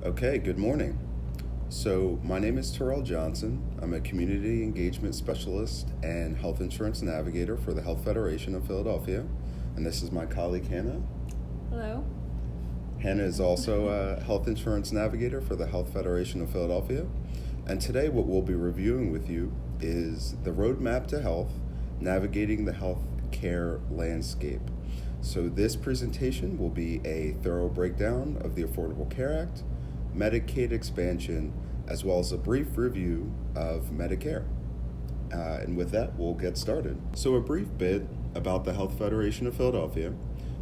Okay, good morning. So, my name is Terrell Johnson. I'm a community engagement specialist and health insurance navigator for the Health Federation of Philadelphia. And this is my colleague Hannah. Hello. Hannah is also a health insurance navigator for the Health Federation of Philadelphia. And today, what we'll be reviewing with you is the Roadmap to Health, Navigating the Health Care Landscape. So, this presentation will be a thorough breakdown of the Affordable Care Act, Medicaid expansion, as well as a brief review of Medicare. And with that, we'll get started. So a brief bit about the Health Federation of Philadelphia.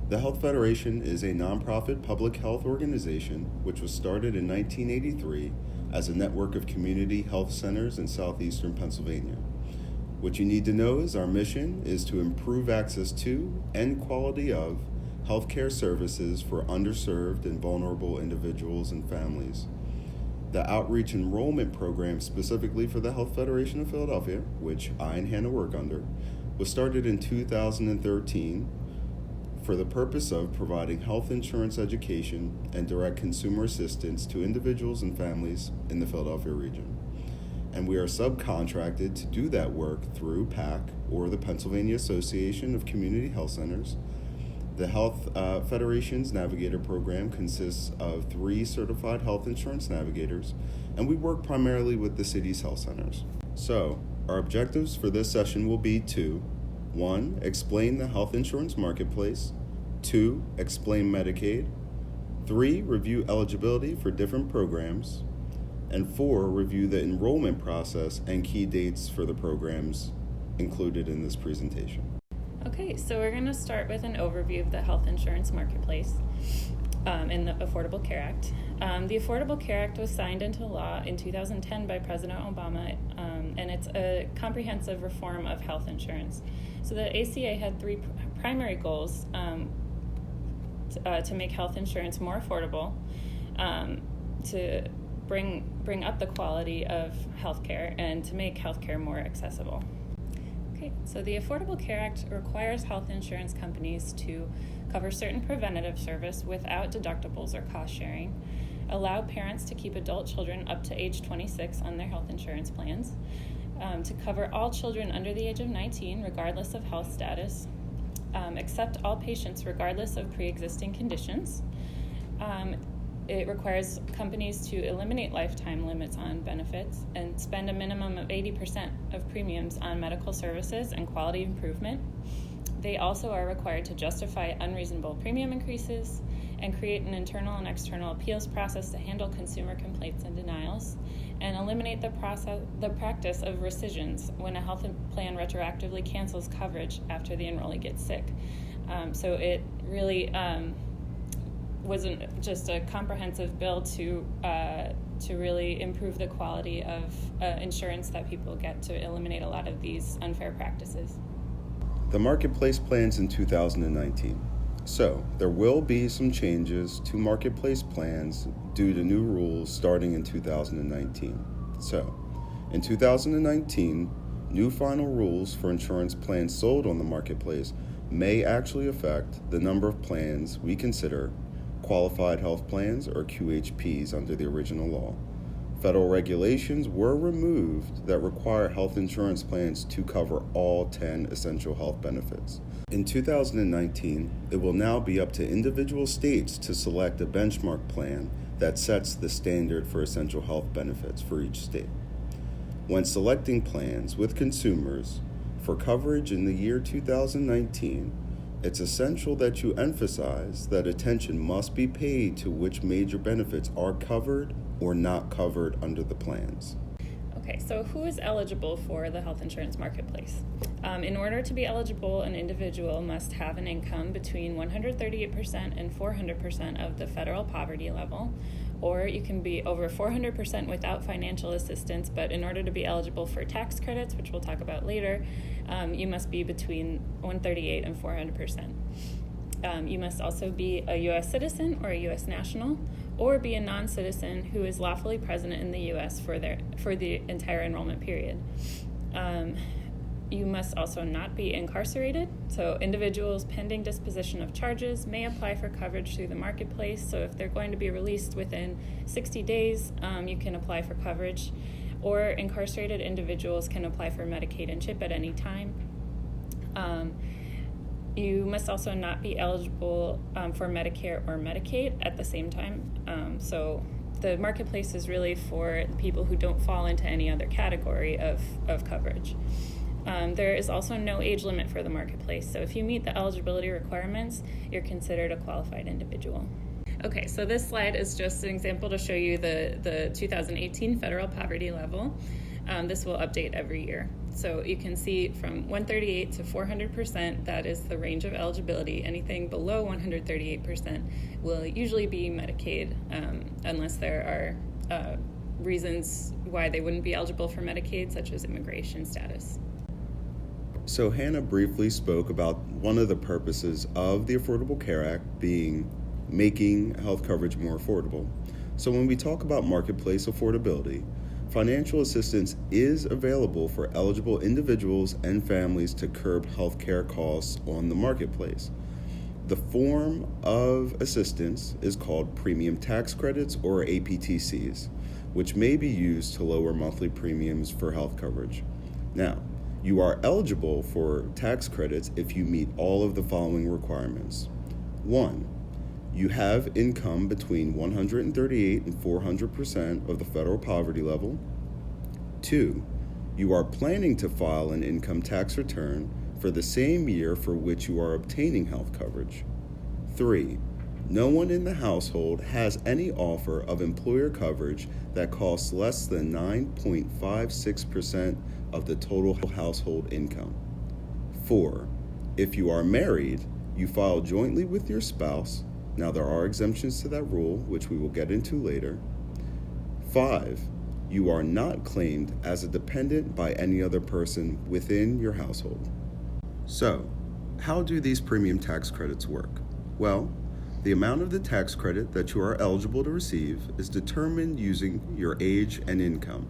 The Health Federation is a nonprofit public health organization which was started in 1983 as a network of community health centers in southeastern Pennsylvania. What you need to know is our mission is to improve access to and quality of healthcare services for underserved and vulnerable individuals and families. The outreach enrollment program specifically for the Health Federation of Philadelphia, which I and Hannah work under, was started in 2013 for the purpose of providing health insurance education and direct consumer assistance to individuals and families in the Philadelphia region. And we are subcontracted to do that work through PAC, or the Pennsylvania Association of Community Health Centers. The Health Federation's Navigator program consists of 3 certified health insurance navigators, and we work primarily with the city's health centers. So, our objectives for this session will be to 1. Explain the health insurance marketplace, 2. Explain Medicaid, 3. Review eligibility for different programs, and 4. Review the enrollment process and key dates for the programs included in this presentation. Okay, so we're going to start with an overview of the health insurance marketplace in the Affordable Care Act. The Affordable Care Act was signed into law in 2010 by President Obama, and it's a comprehensive reform of health insurance. So the ACA had 3 primary goals to make health insurance more affordable, to bring up the quality of healthcare, and to make healthcare more accessible. Okay, so the Affordable Care Act requires health insurance companies to cover certain preventative service without deductibles or cost sharing, allow parents to keep adult children up to age 26 on their health insurance plans, to cover all children under the age of 19 regardless of health status, accept all patients regardless of pre-existing conditions. It requires companies to eliminate lifetime limits on benefits and spend a minimum of 80% of premiums on medical services and quality improvement. They also are required to justify unreasonable premium increases and create an internal and external appeals process to handle consumer complaints and denials, and eliminate the practice of rescissions when a health plan retroactively cancels coverage after the enrollee gets sick. So it really wasn't just a comprehensive bill to really improve the quality of insurance that people get, to eliminate a lot of these unfair practices. The marketplace plans in 2019. So, there will be some changes to marketplace plans due to new rules starting in 2019. So, in 2019, new final rules for insurance plans sold on the marketplace may actually affect the number of plans we consider qualified health plans, or QHPs, under the original law. Federal regulations were removed that require health insurance plans to cover all 10 essential health benefits. In 2019, it will now be up to individual states to select a benchmark plan that sets the standard for essential health benefits for each state. When selecting plans with consumers for coverage in the year 2019, it's essential that you emphasize that attention must be paid to which major benefits are covered or not covered under the plans. Okay, so who is eligible for the health insurance marketplace? In order to be eligible, an individual must have an income between 138% and 400% of the federal poverty level, or you can be over 400% without financial assistance, but in order to be eligible for tax credits, which we'll talk about later, you must be between 138 and 400%. You must also be a U.S. citizen or a U.S. national, or be a non-citizen who is lawfully present in the U.S. for the entire enrollment period. You must also not be incarcerated. So individuals pending disposition of charges may apply for coverage through the marketplace. So if they're going to be released within 60 days, you can apply for coverage. Or incarcerated individuals can apply for Medicaid and CHIP at any time. You must also not be eligible for Medicare or Medicaid at the same time. So the marketplace is really for people who don't fall into any other category of coverage. There is also no age limit for the marketplace. So if you meet the eligibility requirements, you're considered a qualified individual. Okay, so this slide is just an example to show you the 2018 federal poverty level. This will update every year. So you can see from 138 to 400%, that is the range of eligibility. Anything below 138% will usually be Medicaid, unless there are reasons why they wouldn't be eligible for Medicaid, such as immigration status. So Hannah briefly spoke about one of the purposes of the Affordable Care Act being making health coverage more affordable. So when we talk about marketplace affordability, financial assistance is available for eligible individuals and families to curb health care costs on the marketplace. The form of assistance is called premium tax credits or APTCs, which may be used to lower monthly premiums for health coverage. Now, you are eligible for tax credits if you meet all of the following requirements. 1, you have income between 138 and 400% of the federal poverty level. 2, you are planning to file an income tax return for the same year for which you are obtaining health coverage. 3, no one in the household has any offer of employer coverage that costs less than 9.56% of the total household income. 4, if you are married, you file jointly with your spouse. Now, there are exemptions to that rule, which we will get into later. 5, you are not claimed as a dependent by any other person within your household. So, how do these premium tax credits work? Well, the amount of the tax credit that you are eligible to receive is determined using your age and income.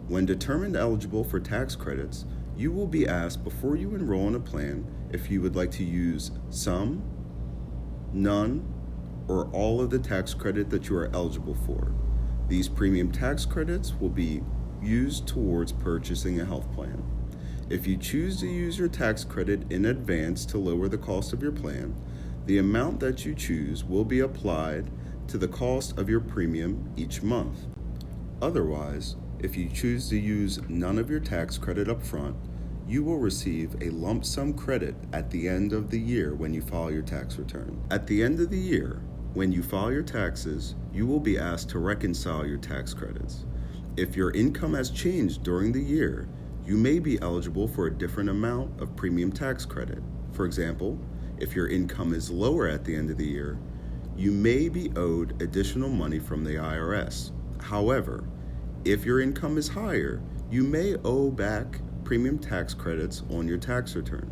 When determined eligible for tax credits, you will be asked before you enroll in a plan if you would like to use some, none, or all of the tax credit that you are eligible for. These premium tax credits will be used towards purchasing a health plan. If you choose to use your tax credit in advance to lower the cost of your plan, the amount that you choose will be applied to the cost of your premium each month. Otherwise, if you choose to use none of your tax credit up front, you will receive a lump sum credit at the end of the year when you file your tax return. At the end of the year, when you file your taxes, you will be asked to reconcile your tax credits. If your income has changed during the year, you may be eligible for a different amount of premium tax credit. For example, if your income is lower at the end of the year, you may be owed additional money from the IRS. However, if your income is higher, you may owe back premium tax credits on your tax return.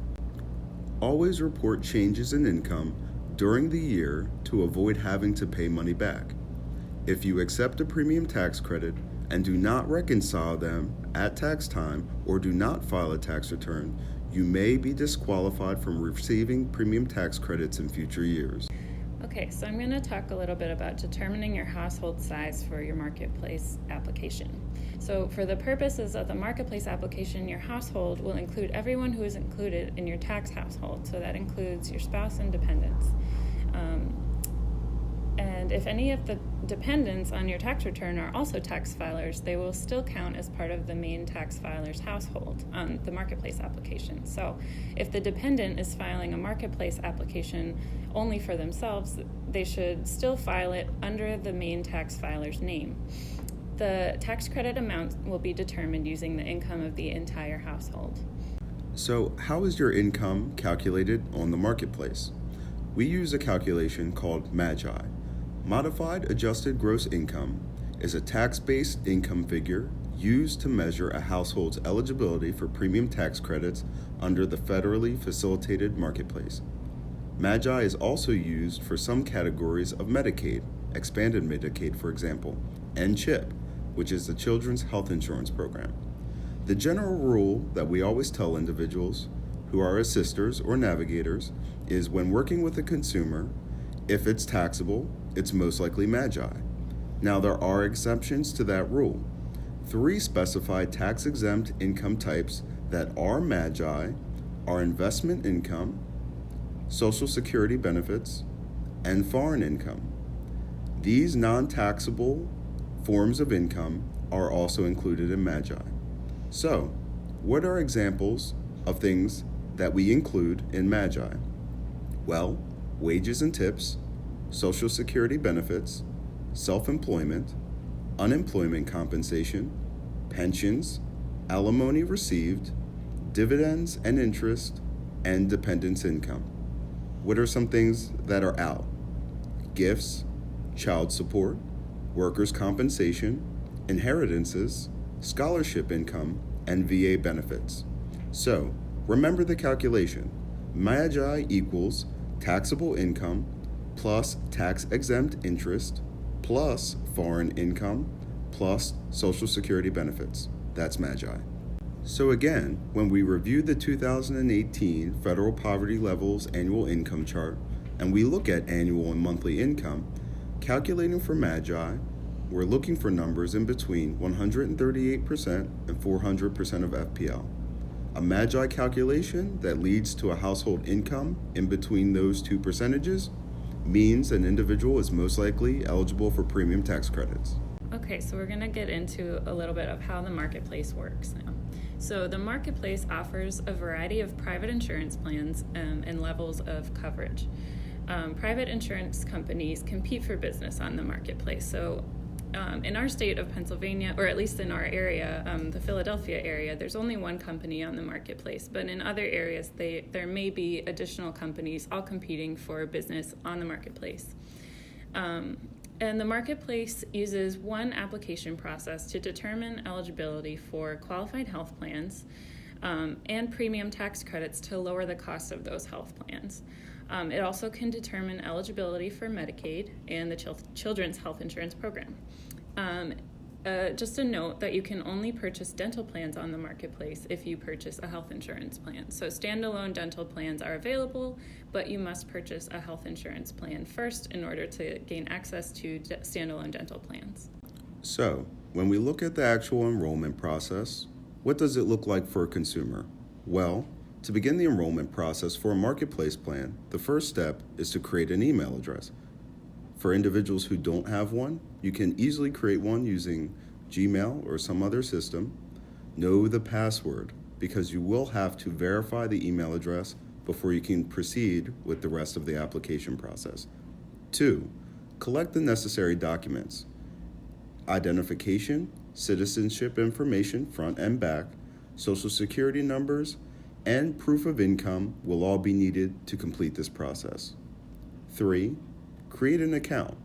Always report changes in income during the year to avoid having to pay money back. If you accept a premium tax credit and do not reconcile them at tax time or do not file a tax return, you may be disqualified from receiving premium tax credits in future years. Okay, so I'm going to talk a little bit about determining your household size for your marketplace application. So for the purposes of the marketplace application, your household will include everyone who is included in your tax household. So that includes your spouse and dependents. And if any of the dependents on your tax return are also tax filers, they will still count as part of the main tax filer's household on the marketplace application. So if the dependent is filing a marketplace application only for themselves, they should still file it under the main tax filer's name. The tax credit amount will be determined using the income of the entire household. So how is your income calculated on the marketplace? We use a calculation called MAGI. Modified Adjusted Gross Income is a tax-based income figure used to measure a household's eligibility for premium tax credits under the federally facilitated marketplace. MAGI is also used for some categories of Medicaid, expanded Medicaid for example, and CHIP, which is the Children's Health Insurance Program. The general rule that we always tell individuals who are assisters or navigators is when working with a consumer, if it's taxable, it's most likely Magi. Now, there are exceptions to that rule. 3 specified tax-exempt income types that are Magi are investment income, Social Security benefits, and foreign income. These non-taxable forms of income are also included in Magi. So, what are examples of things that we include in Magi? Well, wages and tips, Social Security benefits, self-employment, unemployment compensation, pensions, alimony received, dividends and interest, and dependents income. What are some things that are out? Gifts, child support, workers' compensation, inheritances, scholarship income, and VA benefits. So, remember the calculation. Magi equals taxable income plus tax-exempt interest plus foreign income plus Social Security benefits. That's Magi. So again, when we review the 2018 Federal Poverty Levels Annual Income Chart and we look at annual and monthly income, calculating for Magi, we're looking for numbers in between 138% and 400% of FPL. A Magi calculation that leads to a household income in between those 2 percentages means an individual is most likely eligible for premium tax credits. Okay, so we're going to get into a little bit of how the marketplace works now. So the marketplace offers a variety of private insurance plans and levels of coverage. Private insurance companies compete for business on the marketplace. So in our state of Pennsylvania, or at least in our area, the Philadelphia area, there's only one company on the marketplace. But in other areas, there may be additional companies all competing for business on the marketplace. And the marketplace uses one application process to determine eligibility for qualified health plans and premium tax credits to lower the cost of those health plans. It also can determine eligibility for Medicaid and the Children's Health Insurance Program. Just a note that you can only purchase dental plans on the marketplace if you purchase a health insurance plan. So standalone dental plans are available, but you must purchase a health insurance plan first in order to gain access to standalone dental plans. So, when we look at the actual enrollment process, what does it look like for a consumer? Well, to begin the enrollment process for a marketplace plan, the first step is to create an email address. For individuals who don't have one, you can easily create one using Gmail or some other system. Know the password, because you will have to verify the email address before you can proceed with the rest of the application process. 2, collect the necessary documents. Identification, citizenship information front and back, social security numbers, and proof of income will all be needed to complete this process. 3, create an account.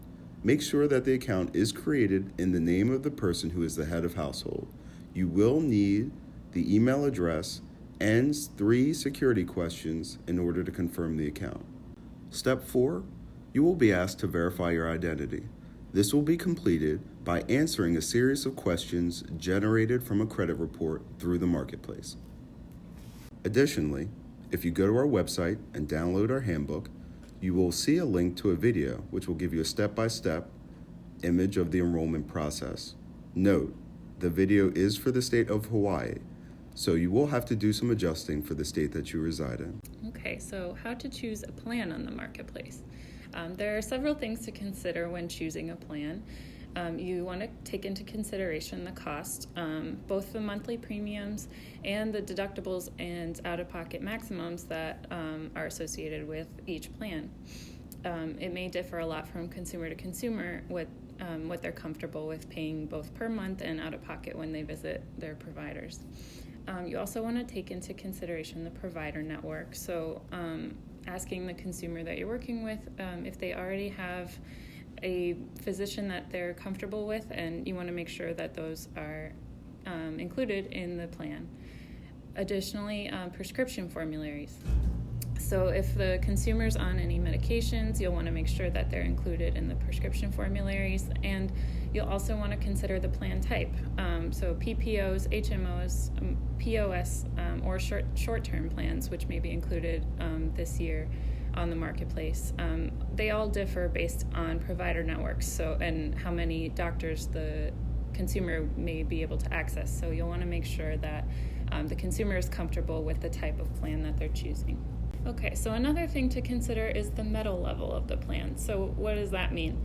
Make sure that the account is created in the name of the person who is the head of household. You will need the email address and 3 security questions in order to confirm the account. Step 4, you will be asked to verify your identity. This will be completed by answering a series of questions generated from a credit report through the marketplace. Additionally, if you go to our website and download our handbook, you will see a link to a video which will give you a step-by-step image of the enrollment process. Note, the video is for the state of Hawaii, so you will have to do some adjusting for the state that you reside in. Okay, so how to choose a plan on the marketplace. There are several things to consider when choosing a plan. You want to take into consideration the cost, both the monthly premiums and the deductibles and out-of-pocket maximums that are associated with each plan. It may differ a lot from consumer to consumer what they're comfortable with paying both per month and out-of-pocket when they visit their providers. You also want to take into consideration the provider network. So asking the consumer that you're working with if they already have a physician that they're comfortable with, and you want to make sure that those are included in the plan. Additionally, prescription formularies. So if the consumer's on any medications, you'll want to make sure that they're included in the prescription formularies, and You'll also want to consider the plan type. So PPOs, HMOs, POS, or short-term plans, which may be included this year on the marketplace. They all differ based on provider networks, and how many doctors the consumer may be able to access. So you'll want to make sure that the consumer is comfortable with the type of plan that they're choosing. Okay, so another thing to consider is the metal level of the plan. So what does that mean?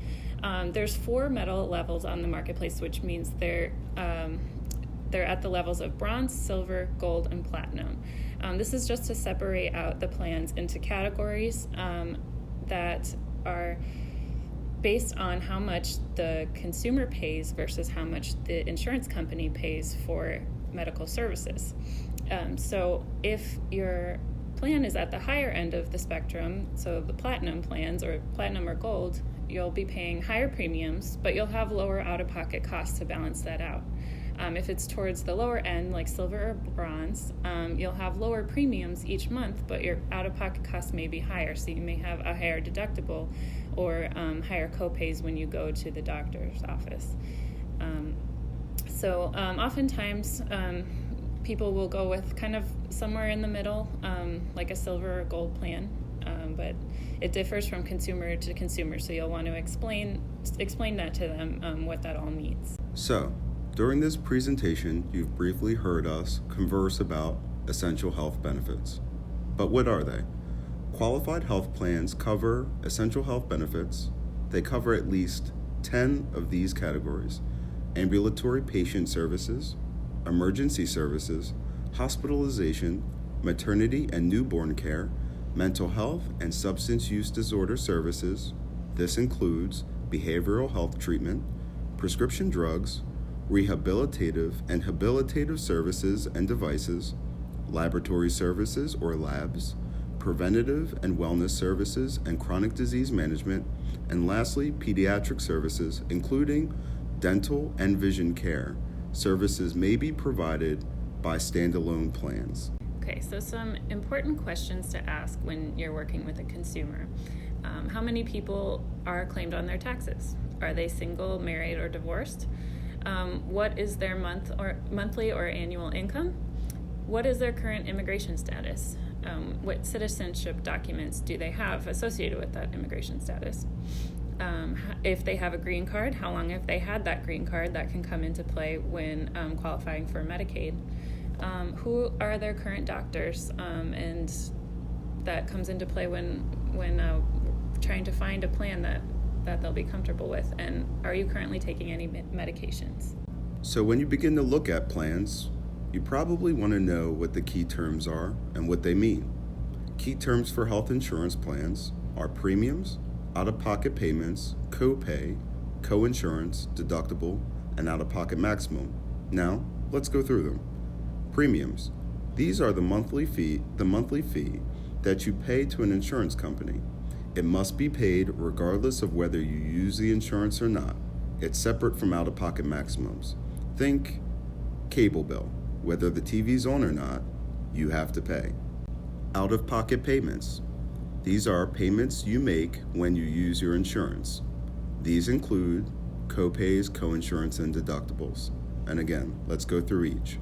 There's 4 metal levels on the marketplace, which means they're at the levels of bronze, silver, gold, and platinum. This is just to separate out the plans into categories that are based on how much the consumer pays versus how much the insurance company pays for medical services. So if your plan is at the higher end of the spectrum, so the platinum plans or platinum or gold, you'll be paying higher premiums, but you'll have lower out-of-pocket costs to balance that out. If it's towards the lower end, like silver or bronze, you'll have lower premiums each month, but your out-of-pocket costs may be higher, so you may have a higher deductible or higher copays when you go to the doctor's office. So oftentimes, people will go with kind of somewhere in the middle, like a silver or gold plan, but it differs from consumer to consumer, so you'll want to explain that to them, what that all means. So, during this presentation, you've briefly heard us converse about essential health benefits. But what are they? Qualified health plans cover essential health benefits. They cover at least 10 of these categories: ambulatory patient services, emergency services, hospitalization, maternity and newborn care, mental health and substance use disorder services. This includes behavioral health treatment, prescription drugs, rehabilitative and habilitative services and devices, laboratory services or labs, preventative and wellness services and chronic disease management, and lastly, pediatric services, including dental and vision care. Services may be provided by standalone plans. Okay, so some important questions to ask when you're working with a consumer. How many people are claimed on their taxes? Are they single, married, or divorced? What is their monthly or annual income? What is their current immigration status? What citizenship documents do they have associated with that immigration status? If they have a green card, how long have they had that green card? That can come into play when qualifying for Medicaid. Who are their current doctors? And that comes into play when trying to find a plan that they'll be comfortable with. And are you currently taking any medications? So when you begin to look at plans, you probably want to know what the key terms are and what they mean. Key terms for health insurance plans are premiums, out-of-pocket payments, copay, co-insurance, deductible, and out-of-pocket maximum. Now, let's go through them. Premiums. These are the monthly fee that you pay to an insurance company. It must be paid regardless of whether you use the insurance or not. It's separate from out-of-pocket maximums. Think cable bill. Whether the TV's on or not, you have to pay. Out-of-pocket payments. These are payments you make when you use your insurance. These include copays, co-insurance, and deductibles. And again, let's go through each.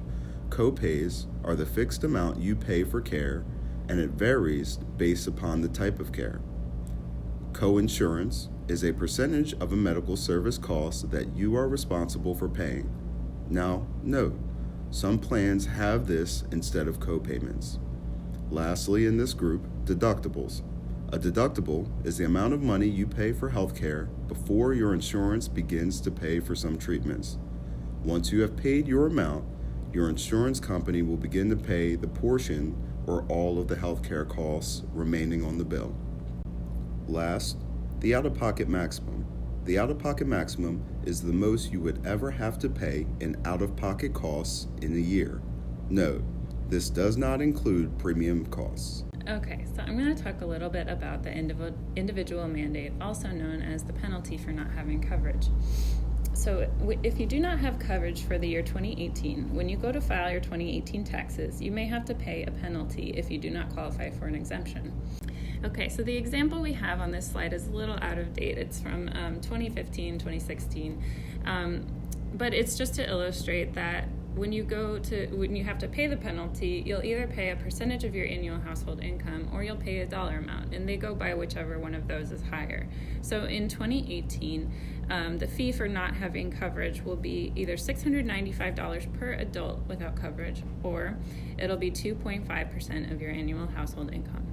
Copays are the fixed amount you pay for care, and it varies based upon the type of care. Co-insurance is a percentage of a medical service cost that you are responsible for paying. Now, note, some plans have this instead of copayments. Lastly, in this group, deductibles. A deductible is the amount of money you pay for healthcare before your insurance begins to pay for some treatments. Once you have paid your amount, your insurance company will begin to pay the portion or all of the healthcare costs remaining on the bill. Last, the out-of-pocket maximum. The out-of-pocket maximum is the most you would ever have to pay in out-of-pocket costs in a year. Note, this does not include premium costs. Okay, so I'm going to talk a little bit about the individual mandate, also known as the penalty for not having coverage. So if you do not have coverage for the year 2018, when you go to file your 2018 taxes, you may have to pay a penalty if you do not qualify for an exemption. Okay, so the example we have on this slide is a little out of date. It's from 2015, 2016. But it's just to illustrate that when you have to pay the penalty, you'll either pay a percentage of your annual household income or you'll pay a dollar amount, and they go by whichever one of those is higher. So in 2018, the fee for not having coverage will be either $695 per adult without coverage, or it'll be 2.5% of your annual household income.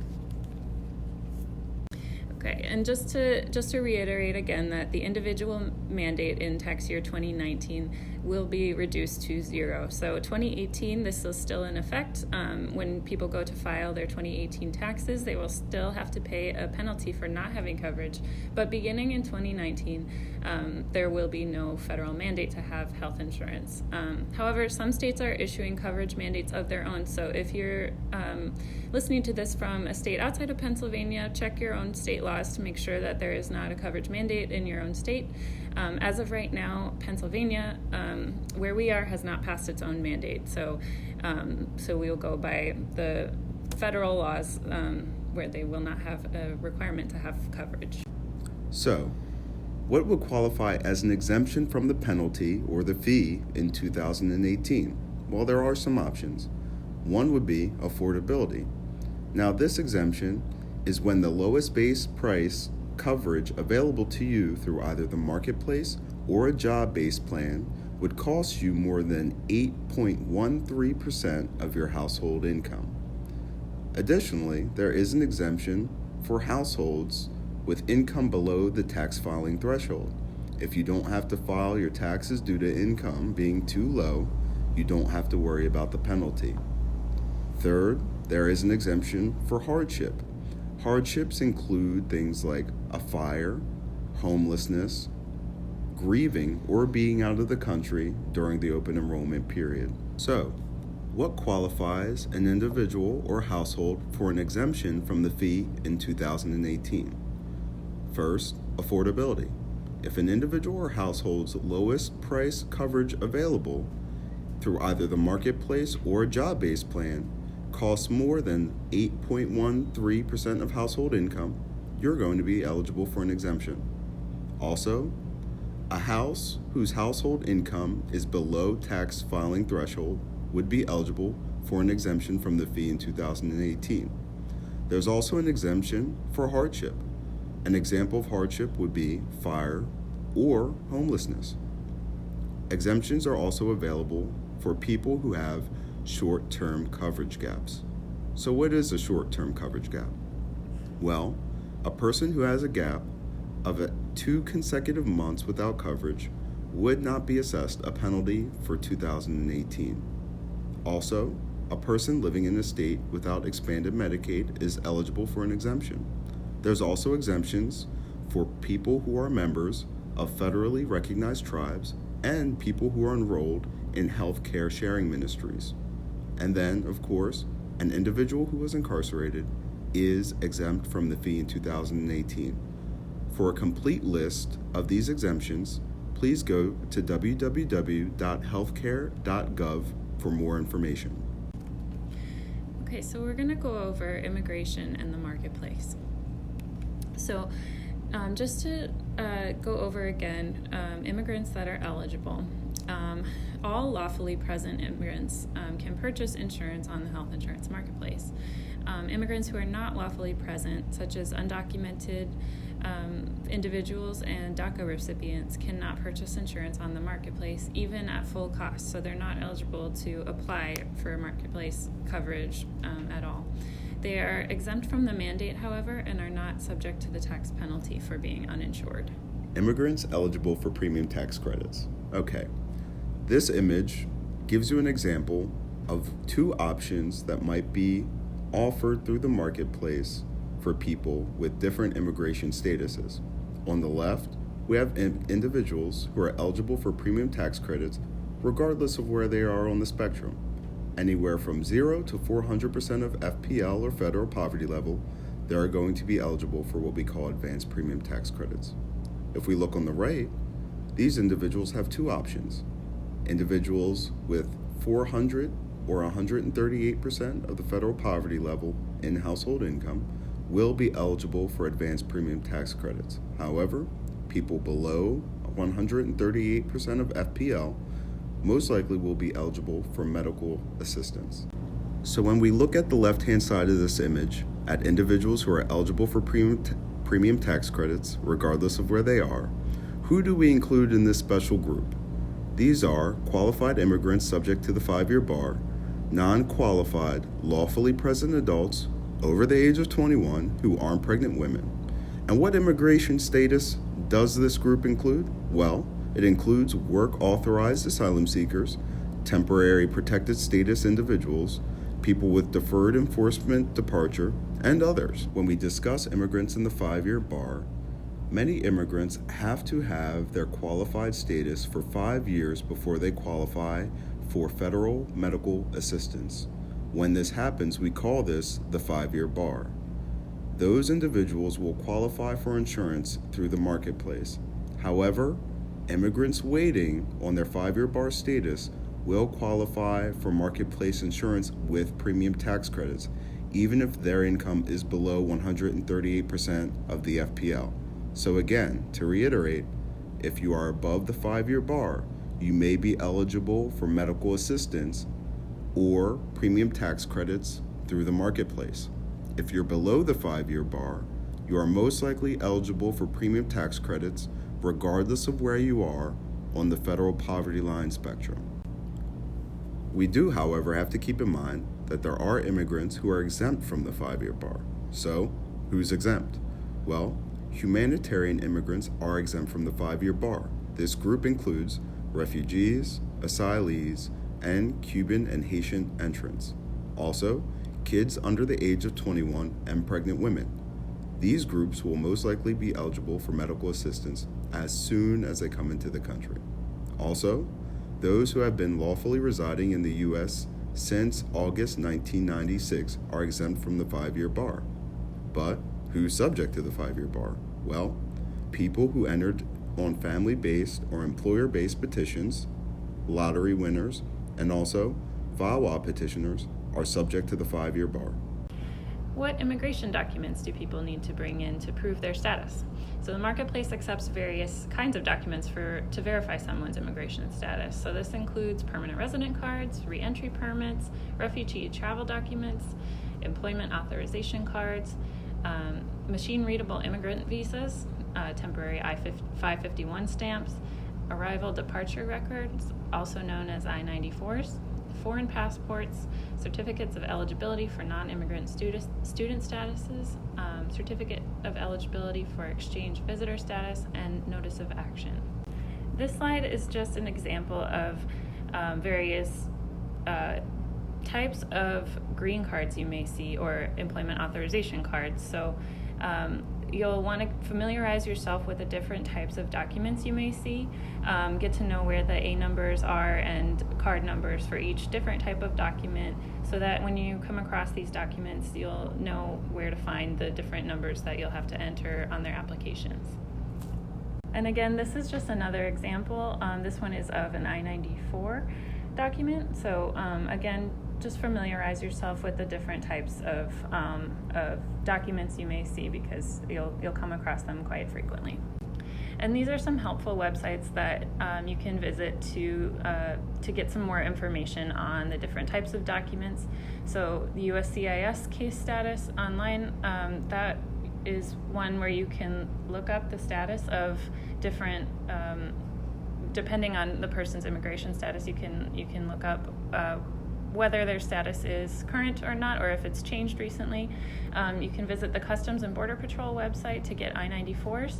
Okay, and just to reiterate again that the individual mandate in tax year 2019 will be reduced to zero. So 2018, this is still in effect. When people go to file their 2018 taxes, they will still have to pay a penalty for not having coverage. But beginning in 2019, there will be no federal mandate to have health insurance. However, some states are issuing coverage mandates of their own. So if you're listening to this from a state outside of Pennsylvania, check your own state laws to make sure that there is not a coverage mandate in your own state. As of right now, Pennsylvania, where we are, has not passed its own mandate. So we will go by the federal laws where they will not have a requirement to have coverage. So, what would qualify as an exemption from the penalty or the fee in 2018? Well, there are some options. One would be affordability. Now, this exemption is when the lowest base price coverage available to you through either the marketplace or a job-based plan would cost you more than 8.13% of your household income. Additionally, there is an exemption for households with income below the tax filing threshold. If you don't have to file your taxes due to income being too low, you don't have to worry about the penalty. Third, there is an exemption for hardship. Hardships include things like a fire, homelessness, grieving, or being out of the country during the open enrollment period. So, what qualifies an individual or household for an exemption from the fee in 2018? First, affordability. If an individual or household's lowest price coverage available through either the marketplace or a job-based plan costs more than 8.13% of household income, you're going to be eligible for an exemption. Also, a house whose household income is below tax filing threshold would be eligible for an exemption from the fee in 2018. There's also an exemption for hardship. An example of hardship would be fire or homelessness. Exemptions are also available for people who have short-term coverage gaps. So what is a short-term coverage gap? Well, a person who has a gap of 2 consecutive months without coverage would not be assessed a penalty for 2018. Also, a person living in a state without expanded Medicaid is eligible for an exemption. There's also exemptions for people who are members of federally recognized tribes and people who are enrolled in health care sharing ministries. And then, of course, an individual who was incarcerated is exempt from the fee in 2018. For a complete list of these exemptions, please go to www.healthcare.gov for more information. Okay, so we're going to go over immigration and the marketplace. So just to go over again, immigrants that are eligible. All lawfully present immigrants can purchase insurance on the health insurance marketplace. Immigrants who are not lawfully present, such as undocumented individuals and DACA recipients, cannot purchase insurance on the marketplace, even at full cost. So they're not eligible to apply for marketplace coverage at all. They are exempt from the mandate, however, and are not subject to the tax penalty for being uninsured. Immigrants eligible for premium tax credits. Okay, this image gives you an example of 2 options that might be offered through the marketplace for people with different immigration statuses. On the left, we have individuals who are eligible for premium tax credits regardless of where they are on the spectrum. Anywhere from 0 to 400% of FPL or federal poverty level, they are going to be eligible for what we call advanced premium tax credits. If we look on the right, these individuals have 2 options. Individuals with 400 or 138% of the federal poverty level in household income will be eligible for advanced premium tax credits. However, people below 138% of FPL most likely will be eligible for medical assistance. So when we look at the left-hand side of this image at individuals who are eligible for premium tax credits, regardless of where they are, who do we include in this special group? These are qualified immigrants subject to the 5-year bar, non-qualified, lawfully present adults over the age of 21 who aren't pregnant women. And what immigration status does this group include? Well, it includes work-authorized asylum seekers, temporary protected status individuals, people with deferred enforcement departure, and others. When we discuss immigrants in the 5-year bar, many immigrants have to have their qualified status for 5 years before they qualify for federal medical assistance. When this happens, we call this the 5-year bar. Those individuals will qualify for insurance through the marketplace. However, immigrants waiting on their 5-year bar status will qualify for marketplace insurance with premium tax credits, even if their income is below 138% of the FPL. So again, to reiterate, if you are above the 5-year bar, you may be eligible for medical assistance or premium tax credits through the marketplace. If you're below the 5-year bar, you are most likely eligible for premium tax credits regardless of where you are on the federal poverty line spectrum. We do, however, have to keep in mind that there are immigrants who are exempt from the 5-year bar. So, who's exempt? Well, humanitarian immigrants are exempt from the 5-year bar. This group includes refugees, asylees, and Cuban and Haitian entrants. Also, kids under the age of 21 and pregnant women. These groups will most likely be eligible for medical assistance as soon as they come into the country. Also, those who have been lawfully residing in the U.S. since August 1996 are exempt from the 5-year bar. But who's subject to the 5-year bar? Well, people who entered on family-based or employer-based petitions, lottery winners, and also VAWA petitioners are subject to the 5-year bar. What immigration documents do people need to bring in to prove their status? So the marketplace accepts various kinds of documents to verify someone's immigration status. So this includes permanent resident cards, re-entry permits, refugee travel documents, employment authorization cards, machine-readable immigrant visas, temporary I-551 stamps, arrival departure records, also known as I-94s, foreign passports, certificates of eligibility for non-immigrant student statuses, certificate of eligibility for exchange visitor status, and notice of action. This slide is just an example of various types of green cards you may see, or employment authorization cards. So you'll want to familiarize yourself with the different types of documents you may see, get to know where the A numbers are and card numbers for each different type of document, so that when you come across these documents, you'll know where to find the different numbers that you'll have to enter on their applications. And again, this is just another example. This one is of an I-94 document. So again, just familiarize yourself with the different types of documents you may see, because you'll come across them quite frequently. And these are some helpful websites that you can visit to get some more information on the different types of documents. So the USCIS case status online, that is one where you can look up the status of different, depending on the person's immigration status, you can look up whether their status is current or not, or if it's changed recently. You can visit the Customs and Border Patrol website to get I-94s.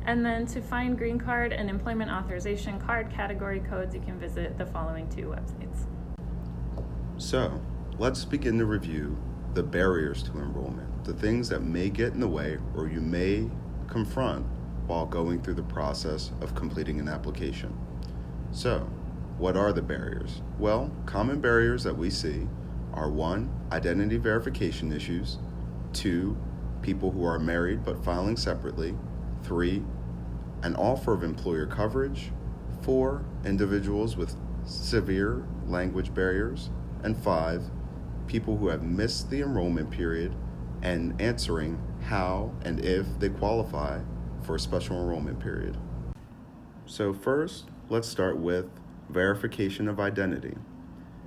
And then to find green card and employment authorization card category codes, you can visit the following two websites. So, let's begin to review the barriers to enrollment, the things that may get in the way or you may confront while going through the process of completing an application. So, what are the barriers? Well, common barriers that we see are 1, identity verification issues, 2, people who are married but filing separately, 3, an offer of employer coverage, 4, individuals with severe language barriers, and 5, people who have missed the enrollment period and answering how and if they qualify for a special enrollment period. So first, let's start with verification of identity.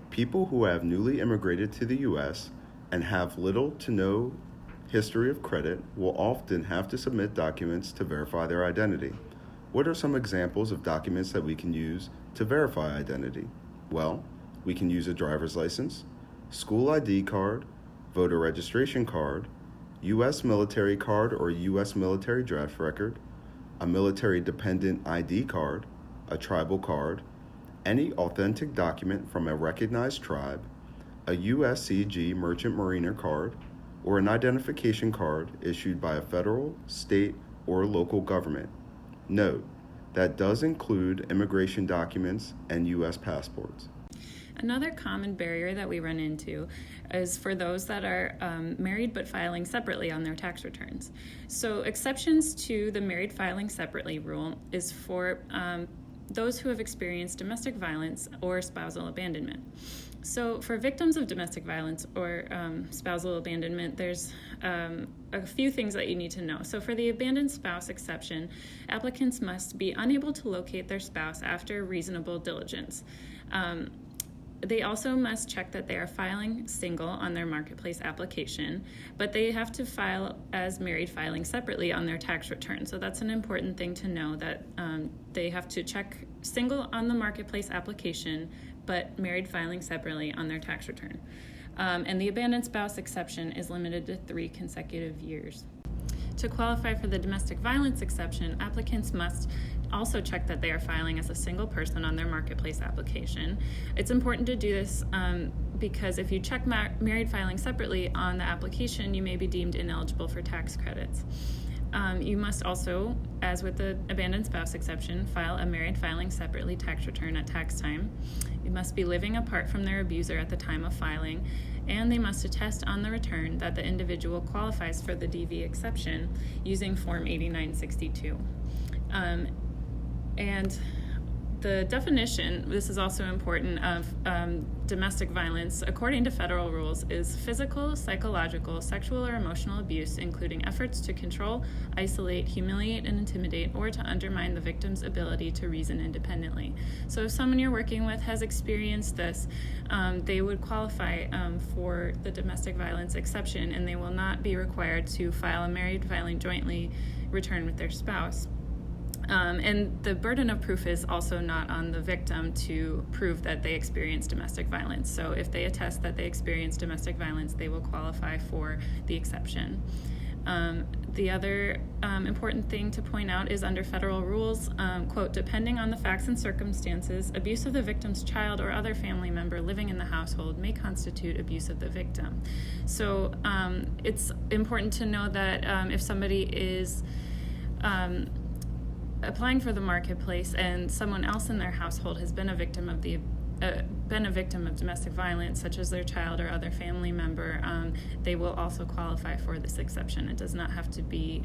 People who have newly immigrated to the U.S. and have little to no history of credit will often have to submit documents to verify their identity. What are some examples of documents that we can use to verify identity? Well, we can use a driver's license, school ID card, voter registration card, U.S. military card or U.S. military draft record, a military dependent ID card, a tribal card, any authentic document from a recognized tribe, a USCG merchant mariner card, or an identification card issued by a federal, state, or local government. Note, that does include immigration documents and U.S. passports. Another common barrier that we run into is for those that are married but filing separately on their tax returns. So exceptions to the married filing separately rule is for those who have experienced domestic violence or spousal abandonment. So for victims of domestic violence or spousal abandonment, there's a few things that you need to know. So for the abandoned spouse exception, applicants must be unable to locate their spouse after reasonable diligence. They also must check that they are filing single on their marketplace application, but they have to file as married filing separately on their tax return. So that's an important thing to know, that they have to check single on the marketplace application, but married filing separately on their tax return. And the abandoned spouse exception is limited to 3 consecutive years. To qualify for the domestic violence exception, applicants must also check that they are filing as a single person on their marketplace application. It's important to do this because if you check married filing separately on the application, you may be deemed ineligible for tax credits. You must also, as with the abandoned spouse exception, file a married filing separately tax return at tax time. You must be living apart from their abuser at the time of filing, and they must attest on the return that the individual qualifies for the DV exception using Form 8962. And the definition, this is also important, of domestic violence, according to federal rules, is physical, psychological, sexual, or emotional abuse, including efforts to control, isolate, humiliate, and intimidate, or to undermine the victim's ability to reason independently. So if someone you're working with has experienced this, they would qualify for the domestic violence exception, and they will not be required to file a married filing jointly return with their spouse. And the burden of proof is also not on the victim to prove that they experienced domestic violence. So if they attest that they experienced domestic violence, they will qualify for the exception. The other important thing to point out is under federal rules, quote, depending on the facts and circumstances, abuse of the victim's child or other family member living in the household may constitute abuse of the victim. So it's important to know that if somebody is applying for the marketplace and someone else in their household has been a victim of domestic violence, such as their child or other family member, they will also qualify for this exception. It does not have to be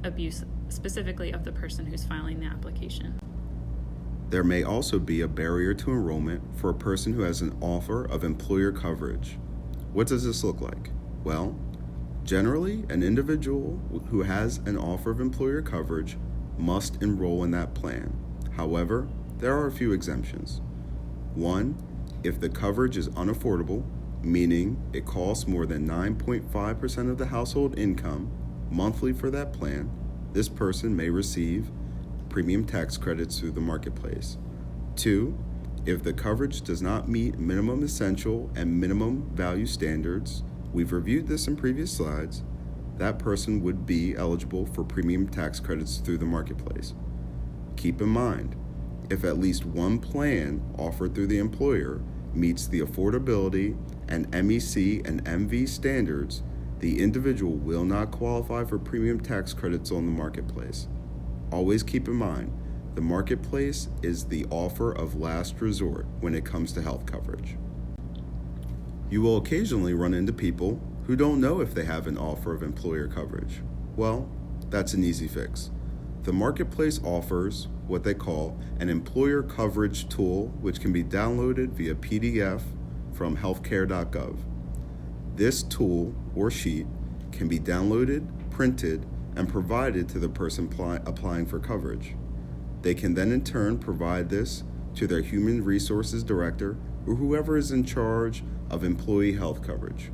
abuse specifically of the person who's filing the application. There may also be a barrier to enrollment for a person who has an offer of employer coverage. What does this look like? Well, generally, an individual who has an offer of employer coverage must enroll in that plan. However, there are a few exemptions. 1, if the coverage is unaffordable, meaning it costs more than 9.5% of the household income monthly for that plan, this person may receive premium tax credits through the marketplace. 2, if the coverage does not meet minimum essential and minimum value standards, we've reviewed this in previous slides, that person would be eligible for premium tax credits through the marketplace. Keep in mind, if at least one plan offered through the employer meets the affordability and MEC and MV standards, the individual will not qualify for premium tax credits on the marketplace. Always keep in mind, the marketplace is the offer of last resort when it comes to health coverage. You will occasionally run into people who don't know if they have an offer of employer coverage. Well, that's an easy fix. The marketplace offers what they call an employer coverage tool, which can be downloaded via PDF from healthcare.gov. This tool or sheet can be downloaded, printed, and provided to the person applying for coverage. They can then in turn provide this to their human resources director or whoever is in charge of employee health coverage.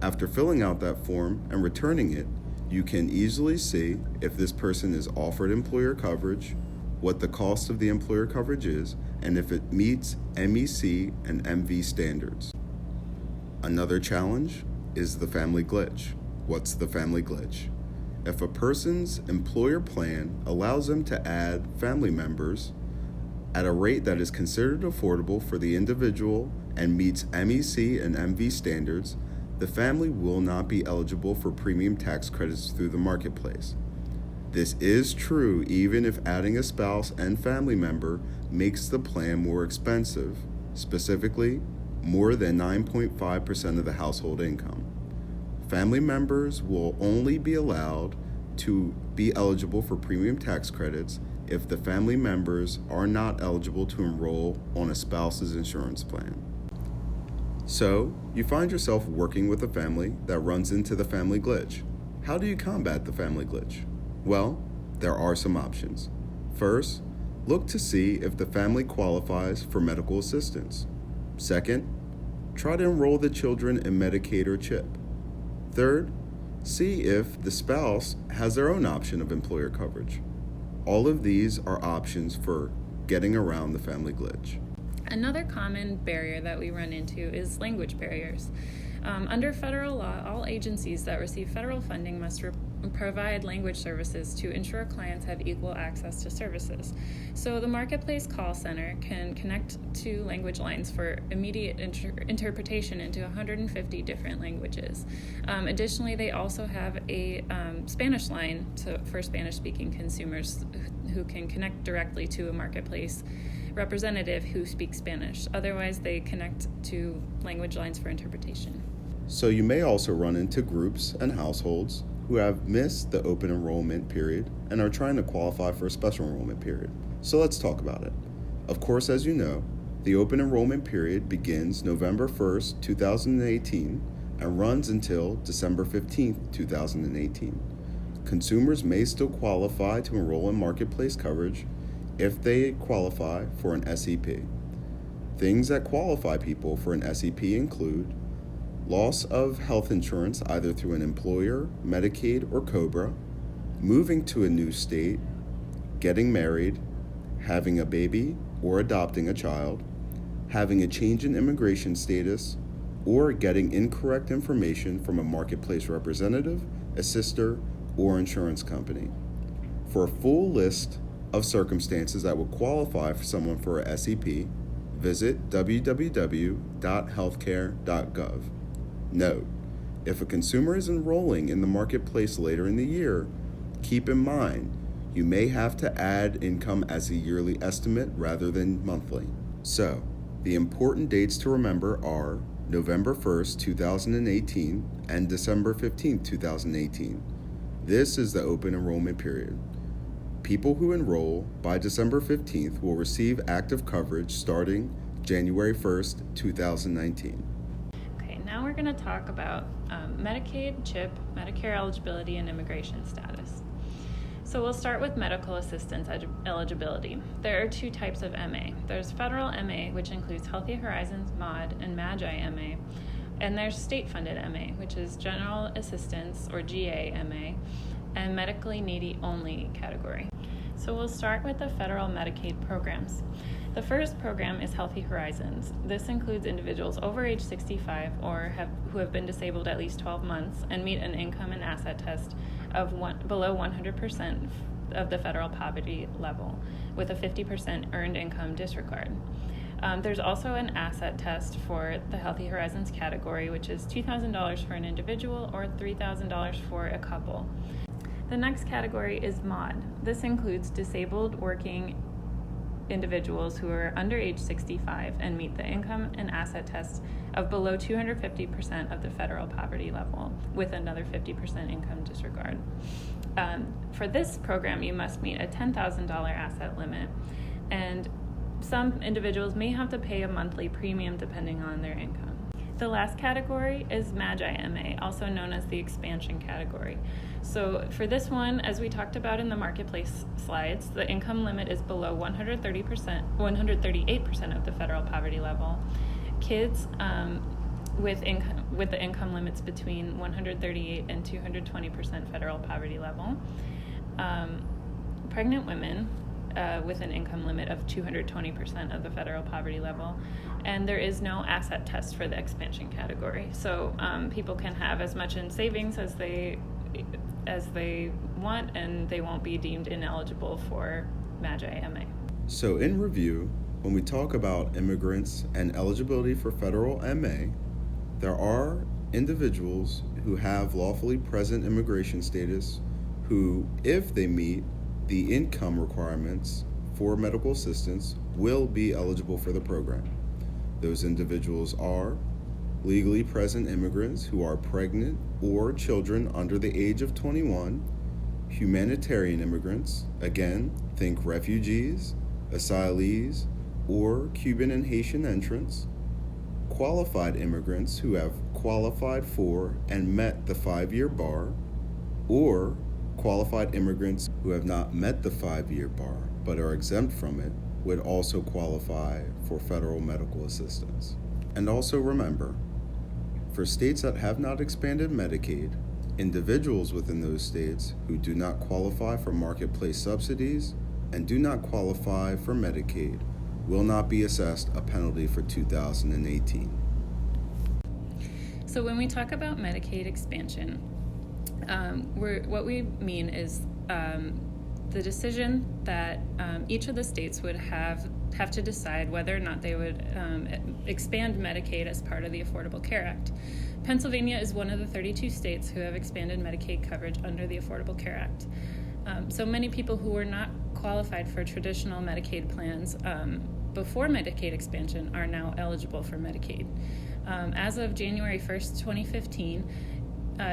After filling out that form and returning it, you can easily see if this person is offered employer coverage, what the cost of the employer coverage is, and if it meets MEC and MV standards. Another challenge is the family glitch. What's the family glitch? If a person's employer plan allows them to add family members at a rate that is considered affordable for the individual and meets MEC and MV standards, the family will not be eligible for premium tax credits through the marketplace. This is true even if adding a spouse and family member makes the plan more expensive, specifically more than 9.5% of the household income. Family members will only be allowed to be eligible for premium tax credits if the family members are not eligible to enroll on a spouse's insurance plan. So, you find yourself working with a family that runs into the family glitch. How do you combat the family glitch? Well, there are some options. First, look to see if the family qualifies for medical assistance. Second, try to enroll the children in Medicaid or CHIP. Third, see if the spouse has their own option of employer coverage. All of these are options for getting around the family glitch. Another common barrier that we run into is language barriers. Under federal law, all agencies that receive federal funding must provide language services to ensure clients have equal access to services. So the Marketplace call center can connect to language lines for immediate interpretation into 150 different languages. Additionally, they also have a Spanish line for Spanish-speaking consumers who can connect directly to a Marketplace representative who speaks Spanish. Otherwise, they connect to language lines for interpretation. So you may also run into groups and households who have missed the open enrollment period and are trying to qualify for a special enrollment period. So let's talk about it. Of course, as you know, the open enrollment period begins November 1st, 2018 and runs until December 15th, 2018. Consumers may still qualify to enroll in Marketplace coverage if they qualify for an SEP. Things that qualify people for an SEP include loss of health insurance either through an employer, Medicaid, or COBRA, moving to a new state, getting married, having a baby or adopting a child, having a change in immigration status, or getting incorrect information from a Marketplace representative, assister, or insurance company. For a full list of circumstances that would qualify for someone for a SEP, visit www.healthcare.gov. Note, if a consumer is enrolling in the Marketplace later in the year, keep in mind you may have to add income as a yearly estimate rather than monthly. So, the important dates to remember are November 1st, 2018 and December 15th, 2018. This is the open enrollment period. People who enroll by December 15th will receive active coverage starting January 1st, 2019. Okay, now we're going to talk about Medicaid, CHIP, Medicare eligibility, and immigration status. So we'll start with medical assistance eligibility. There are two types of MA. There's federal MA, which includes Healthy Horizons, MOD, and MAGI MA. And there's state-funded MA, which is General Assistance, or GA MA, and medically needy only category. So we'll start with the federal Medicaid programs. The first program is Healthy Horizons. This includes individuals over age 65 or who have been disabled at least 12 months and meet an income and asset test of below 100% of the federal poverty level with a 50% earned income disregard. There's also an asset test for the Healthy Horizons category, which is $2,000 for an individual or $3,000 for a couple. The next category is MOD. This includes disabled working individuals who are under age 65 and meet the income and asset test of below 250% of the federal poverty level with another 50% income disregard. For this program, you must meet a $10,000 asset limit, and some individuals may have to pay a monthly premium depending on their income. The last category is Magi MA, also known as the expansion category. So for this one, as we talked about in the marketplace slides, the income limit is below 138% of the federal poverty level. Kids with the income limits between 138 and 220% federal poverty level. Pregnant women with an income limit of 220% of the federal poverty level. And there is no asset test for the expansion category. So people can have as much in savings as they want, and they won't be deemed ineligible for Magi MA. So in review, when we talk about immigrants and eligibility for federal MA, there are individuals who have lawfully present immigration status who, if they meet the income requirements for medical assistance, will be eligible for the program. Those individuals are legally present immigrants who are pregnant or children under the age of 21, humanitarian immigrants, again, think refugees, asylees, or Cuban and Haitian entrants, qualified immigrants who have qualified for and met the 5-year bar, or qualified immigrants who have not met the 5-year bar but are exempt from it would also qualify for federal medical assistance. And also remember, for states that have not expanded Medicaid, individuals within those states who do not qualify for marketplace subsidies and do not qualify for Medicaid will not be assessed a penalty for 2018. So when we talk about Medicaid expansion, what we mean is the decision that each of the states would have to decide whether or not they would expand Medicaid as part of the Affordable Care Act. Pennsylvania is one of the 32 states who have expanded Medicaid coverage under the Affordable Care Act. So many people who were not qualified for traditional Medicaid plans before Medicaid expansion are now eligible for Medicaid. As of January 1st, 2015,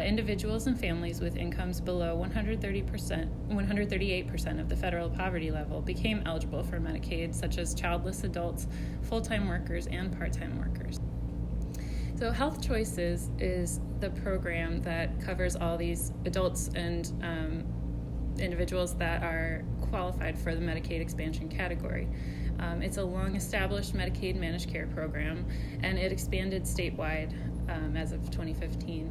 individuals and families with incomes below 138% of the federal poverty level became eligible for Medicaid, such as childless adults, full-time workers, and part-time workers. So Health Choices is the program that covers all these adults and individuals that are qualified for the Medicaid expansion category. It's a long-established Medicaid managed care program, and it expanded statewide as of 2015.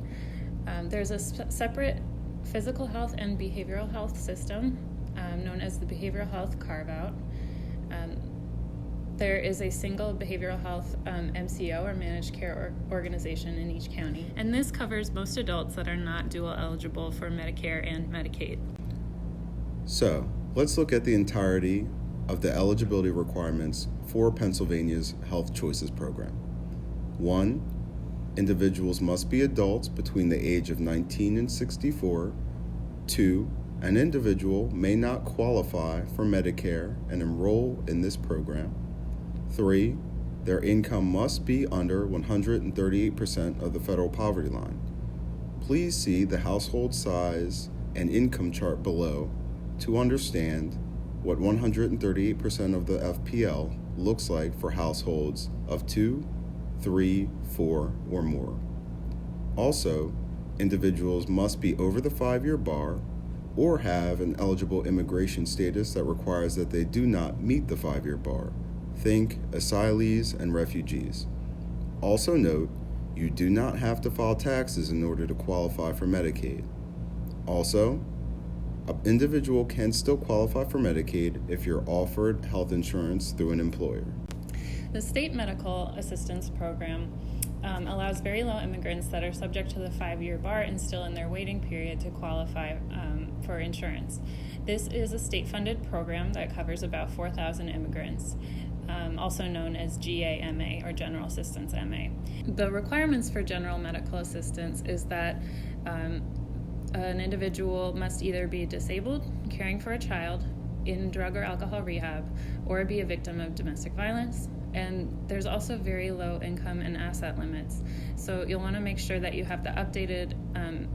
There's a separate physical health and behavioral health system known as the behavioral health carve-out. There is a single behavioral health MCO or managed care organization in each county. And this covers most adults that are not dual eligible for Medicare and Medicaid. So let's look at the entirety of the eligibility requirements for Pennsylvania's Health Choices program. 1, individuals must be adults between the age of 19 and 64. 2, an individual may not qualify for Medicare and enroll in this program. 3, their income must be under 138% of the federal poverty line. Please see the household size and income chart below to understand what 138% of the FPL looks like for households of 2, 3, 4, or more. Also, individuals must be over the 5-year bar or have an eligible immigration status that requires that they do not meet the 5-year bar. Think asylees and refugees. Also note, you do not have to file taxes in order to qualify for Medicaid. Also, an individual can still qualify for Medicaid if you're offered health insurance through an employer. The state medical assistance program allows very low immigrants that are subject to the 5-year bar and still in their waiting period to qualify for insurance. This is a state-funded program that covers about 4,000 immigrants, also known as GAMA or General Assistance MA. The requirements for general medical assistance is that an individual must either be disabled, caring for a child, in drug or alcohol rehab, or be a victim of domestic violence. And there's also very low income and asset limits. So you'll want to make sure that you have the updated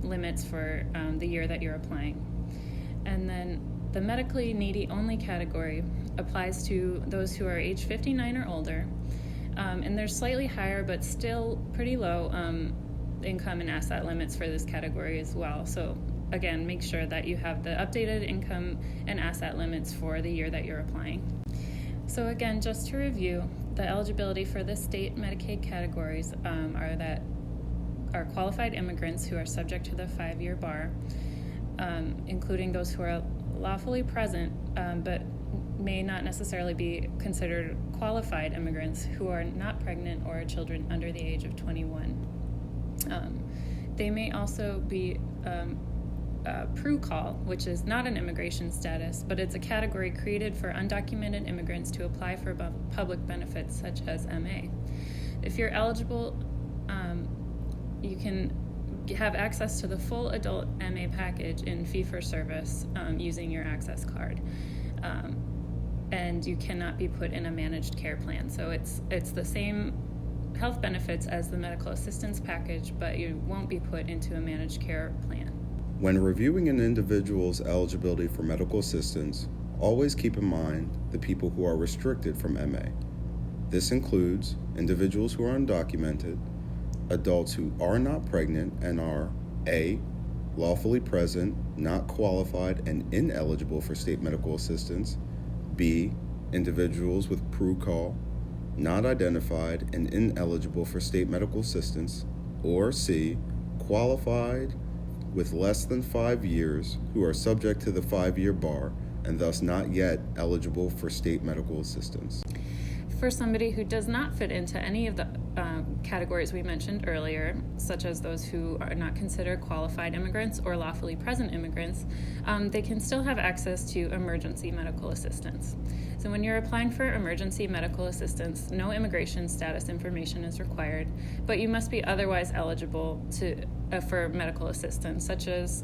limits for the year that you're applying. And then the medically needy only category applies to those who are age 59 or older, And there's slightly higher, but still pretty low income and asset limits for this category as well. So again, make sure that you have the updated income and asset limits for the year that you're applying. So again, just to review, the eligibility for the state Medicaid categories are qualified immigrants who are subject to the 5-year bar, including those who are lawfully present but may not necessarily be considered qualified immigrants who are not pregnant or children under the age of 21. They may also be PRU-call, which is not an immigration status, but it's a category created for undocumented immigrants to apply for public benefits such as MA. If you're eligible, you can have access to the full adult MA package in fee-for-service using your access card. And you cannot be put in a managed care plan. So it's the same health benefits as the medical assistance package, but you won't be put into a managed care plan. When reviewing an individual's eligibility for medical assistance, always keep in mind the people who are restricted from MA. This includes individuals who are undocumented, adults who are not pregnant and are A, lawfully present, not qualified, and ineligible for state medical assistance, B, individuals with PRU-call, not identified and ineligible for state medical assistance, or C, qualified with less than 5 years who are subject to the 5-year bar and thus not yet eligible for state medical assistance. For somebody who does not fit into any of the categories we mentioned earlier, such as those who are not considered qualified immigrants or lawfully present immigrants, they can still have access to emergency medical assistance. So when you're applying for emergency medical assistance, no immigration status information is required, but you must be otherwise eligible for medical assistance, such as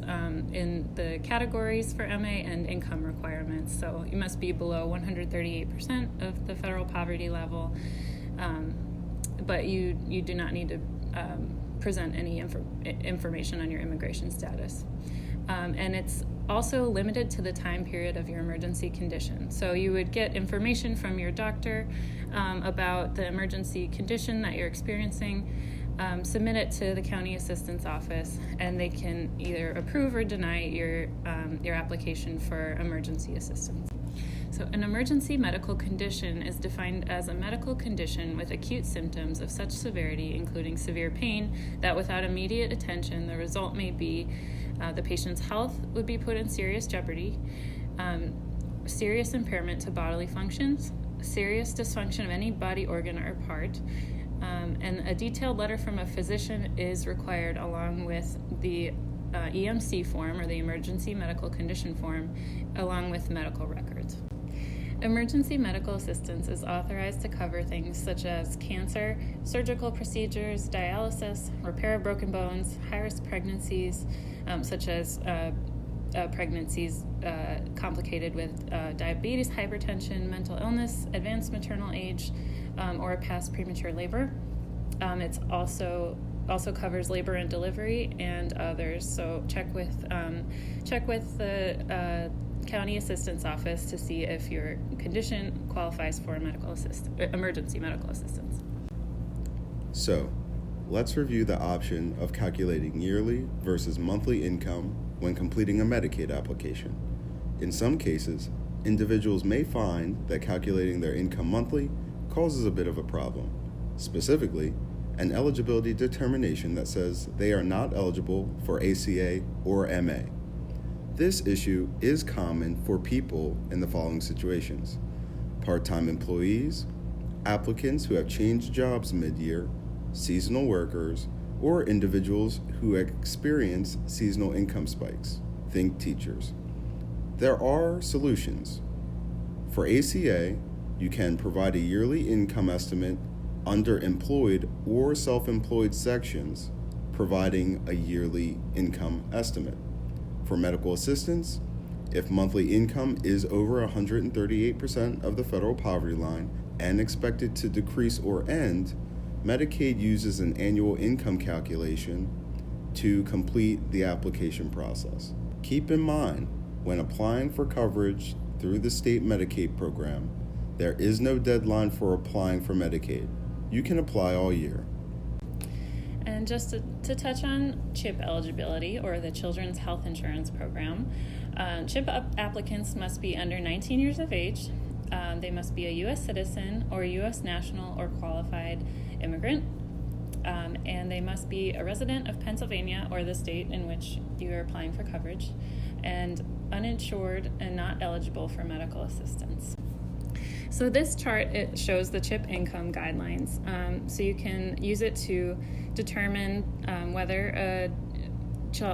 in the categories for MA and income requirements. So you must be below 138% of the federal poverty level, but you do not need to present any information on your immigration status. And it's also limited to the time period of your emergency condition. So you would get information from your doctor about the emergency condition that you're experiencing, submit it to the county assistance office, and they can either approve or deny your application for emergency assistance. So an emergency medical condition is defined as a medical condition with acute symptoms of such severity, including severe pain, that without immediate attention, the result may be the patient's health would be put in serious jeopardy, serious impairment to bodily functions, serious dysfunction of any body organ or part, and a detailed letter from a physician is required along with the EMC form, or the emergency medical condition form, along with medical records. Emergency medical assistance is authorized to cover things such as cancer, surgical procedures, dialysis, repair of broken bones, high-risk pregnancies, such as pregnancies complicated with diabetes, hypertension, mental illness, advanced maternal age, or past premature labor. It's also covers labor and delivery and others. So check with the county assistance office to see if your condition qualifies for emergency medical assistance. So, let's review the option of calculating yearly versus monthly income when completing a Medicaid application. In some cases, individuals may find that calculating their income monthly causes a bit of a problem. Specifically, an eligibility determination that says they are not eligible for ACA or MA. This issue is common for people in the following situations: part-time employees, applicants who have changed jobs mid-year, seasonal workers, or individuals who experience seasonal income spikes. Think teachers. There are solutions. For ACA, you can provide a yearly income estimate under employed or self-employed sections, providing a yearly income estimate. For medical assistance, if monthly income is over 138% of the federal poverty line and expected to decrease or end, Medicaid uses an annual income calculation to complete the application process. Keep in mind, when applying for coverage through the state Medicaid program, there is no deadline for applying for Medicaid. you can apply all year. And just to touch on CHIP eligibility, or the Children's Health Insurance Program, CHIP applicants must be under 19 years of age. They must be a U.S. citizen or U.S. national or qualified immigrant. And they must be a resident of Pennsylvania or the state in which you are applying for coverage, and uninsured and not eligible for medical assistance. So this chart, it shows the CHIP income guidelines. So you can use it to determine whether a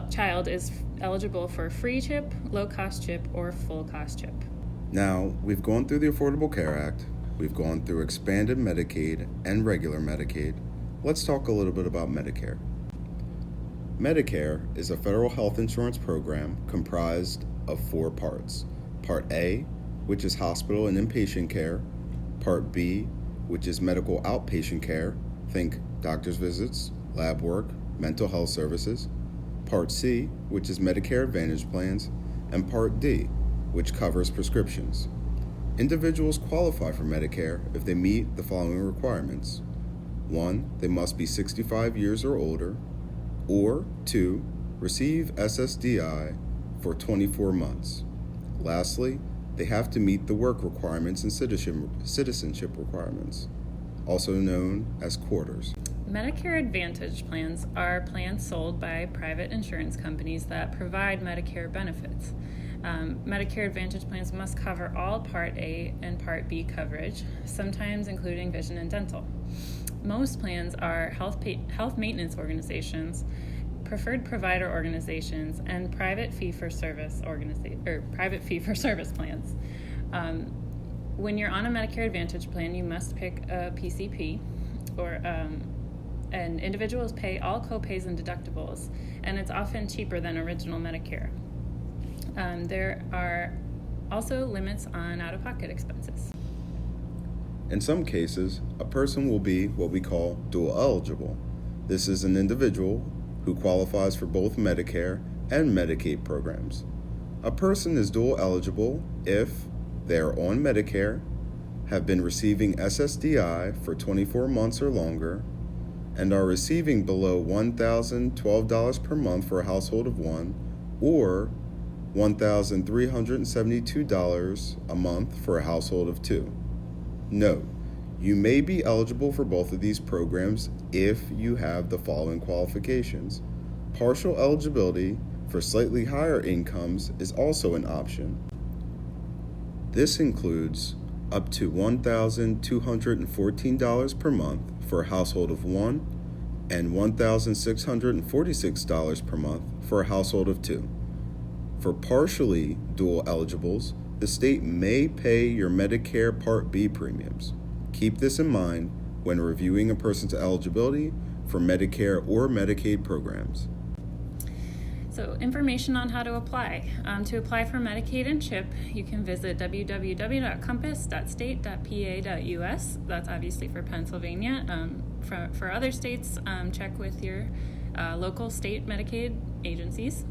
child is eligible for free CHIP, low-cost CHIP, or full-cost CHIP. Now, we've gone through the Affordable Care Act, we've gone through expanded Medicaid and regular Medicaid. Let's talk a little bit about Medicare. Medicare is a federal health insurance program comprised of 4 parts. Part A, which is hospital and inpatient care. Part B, which is medical outpatient care. Think doctor's visits, lab work, mental health services. Part C, which is Medicare Advantage plans. And Part D, which covers prescriptions. Individuals qualify for Medicare if they meet the following requirements. 1, they must be 65 years or older, or 2, receive SSDI for 24 months. Lastly, they have to meet the work requirements and citizenship requirements, also known as quarters. Medicare Advantage plans are plans sold by private insurance companies that provide Medicare benefits. Medicare Advantage plans must cover all Part A and Part B coverage, sometimes including vision and dental. Most plans are health maintenance organizations, preferred provider organizations, and private fee-for-service plans. When you're on a Medicare Advantage plan, you must pick a PCP, and individuals pay all copays and deductibles, and it's often cheaper than original Medicare. There are also limits on out-of-pocket expenses. In some cases, a person will be what we call dual eligible. This is an individual who qualifies for both Medicare and Medicaid programs. A person is dual eligible if they are on Medicare, have been receiving SSDI for 24 months or longer, and are receiving below $1,012 per month for a household of 1, or $1,372 a month for a household of 2. Note, you may be eligible for both of these programs if you have the following qualifications. Partial eligibility for slightly higher incomes is also an option. This includes up to $1,214 per month for a household of 1 and $1,646 per month for a household of 2. For partially dual eligibles, the state may pay your Medicare Part B premiums. Keep this in mind when reviewing a person's eligibility for Medicare or Medicaid programs. So, information on how to apply. To apply for Medicaid and CHIP, you can visit www.compass.state.pa.us. That's obviously for Pennsylvania. For other states, check with your local state Medicaid agencies.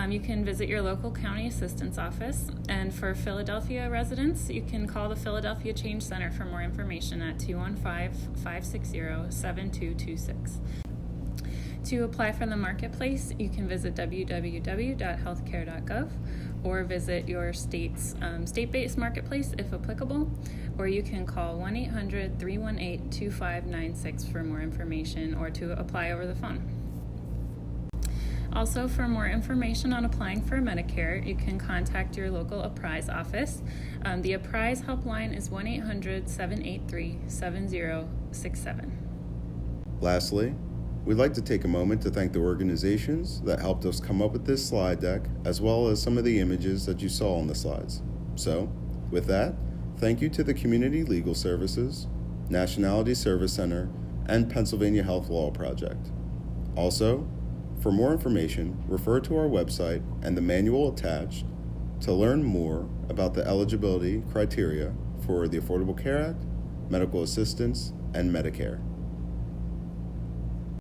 You can visit your local county assistance office, and for Philadelphia residents, you can call the Philadelphia Change Center for more information at 215-560-7226. To apply for the marketplace, you can visit www.healthcare.gov or visit your state's state-based marketplace if applicable, or you can call 1-800-318-2596 for more information or to apply over the phone. Also, for more information on applying for Medicare, you can contact your local Apprise office. The Apprise helpline is 1-800-783-7067. Lastly, we'd like to take a moment to thank the organizations that helped us come up with this slide deck, as well as some of the images that you saw on the slides. So, with that, thank you to the Community Legal Services, Nationality Service Center, and Pennsylvania Health Law Project. Also, for more information, refer to our website and the manual attached to learn more about the eligibility criteria for the Affordable Care Act, medical assistance, and Medicare.